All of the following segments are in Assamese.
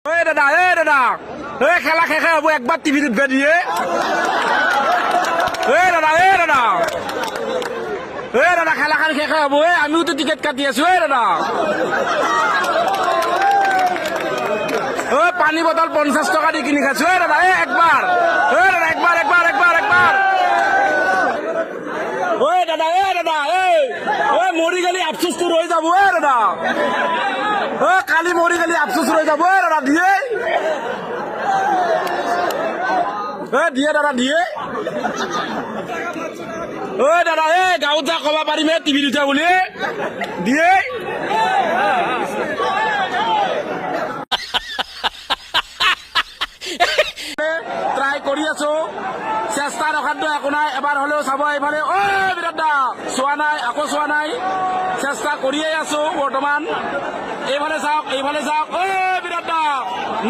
দাদা দাদা খেলা শেষ হব একবার টিভিত উঠবে দিয়ে দাদা দাদা খেলাখান শেষ হব আমিও তো টিকেট কাটি আছো দাদা পানী বটল 50 টকা দি কিনি খাইছো দাদা একবার দাদা একবার একবার একবার একবার দাদা দাদা মরি গেলি আফসোসটো রয়ে যাব দাদা কালি মরি গেলি আফসোস রয়ে যাব দাদা দিয়ে দিয়ে দাদা দিয়ে দাদা গাঁৱত যা কব পাৰিম টিভিত উঠা বুলি দিয়ে ট্ৰাই কৰি আছো চেষ্টা ৰখাটো একো নাই এবাৰ হলেও চাব এইফালে বিৰাট দা চোৱা নাই আকৌ চোৱা নাই চেষ্টা কৰিয়ে আছো বৰ্তমান এইফালে চাওক বিৰাট দা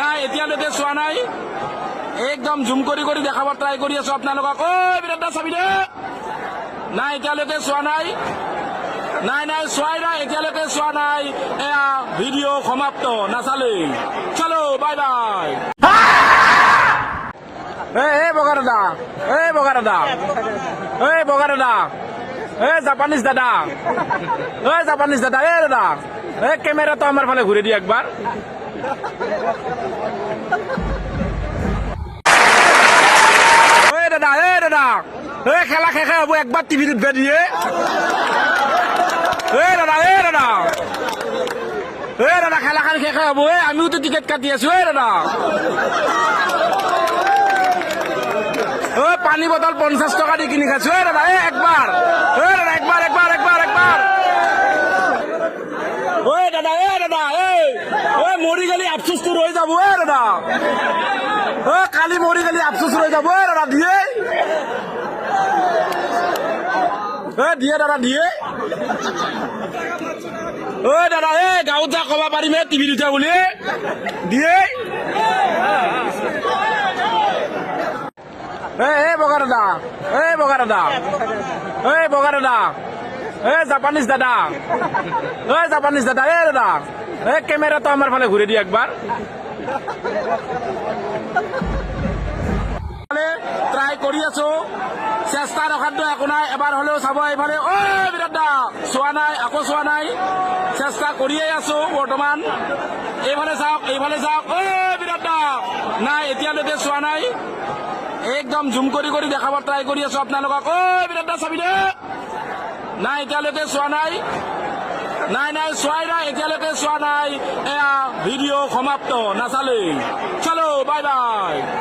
নাই এতিয়ালৈকে চোৱা নাই একদম জুম কৰি কৰি দেখাব ট্ৰাই কৰি আছো আপোনালোকক বিৰাট দা চাবি দে নাই এতিয়ালৈকে চোৱা নাই নাই নাই চোৱাই নাই এতিয়ালৈকে চোৱা নাই এয়া ভিডিঅ' সমাপ্ত নাচালে চলো বাই বাই বগা দাদা বগা দাদা বগা দাদা জাপানিজ দাদা জাপানিজ দাদা দাদা ক্যামেরাটা আমার ফালে ঘুরে দিয়ে একবার দাদা দাদা খেলা শেষ হব একবার টিভিত উঠবে দিয়ে দাদা দাদা দাদা খেলাখান শেষ হব আমিও তো টিকেট কাটি আছো দাদা পানী বটল 50 টকা দি কিনি খাইছো দাদা একবার দাদা একবার একবার একবার একবার দাদা দাদা মরি গেলি আফসোসটো রয়ে যাব দাদা কালি মরি গেলি আফসোস রয়ে যাব দাদা দিয়ে দিয়ে দাদা দিয়ে দাদা গাঁৱত যা কব পাৰিম টিভিত উঠা বুলি দিয়ে বগা দাদা বগা দাদা বগা দাদা জাপানিজ দাদা জাপানিজ দাদা দাদা ক্যামেরাটা আমার ফালে ঘুরে দিয়ে একবার ট্রাই কৰি আছো চেষ্টা ৰখাটো একো নাই এবাৰ হলেও চাব এইফালে বিৰাট দা চোৱা নাই আকৌ চোৱা নাই চেষ্টা কৰিয়ে আছো বৰ্তমান এইফালে চাওক বিৰাট দা নাই এতিয়ালৈকে চোৱা নাই একদম জুম কৰি কৰি দেখাব ট্ৰাই কৰি আছো আপোনালোকক বিৰাট দা চাবি দে নাই এতিয়ালৈকে চোৱা নাই নাই নাই চোৱাই নাই এতিয়ালৈকে চোৱা নাই এয়া ভিডিঅ' সমাপ্ত নাচালে চলো বাই বাই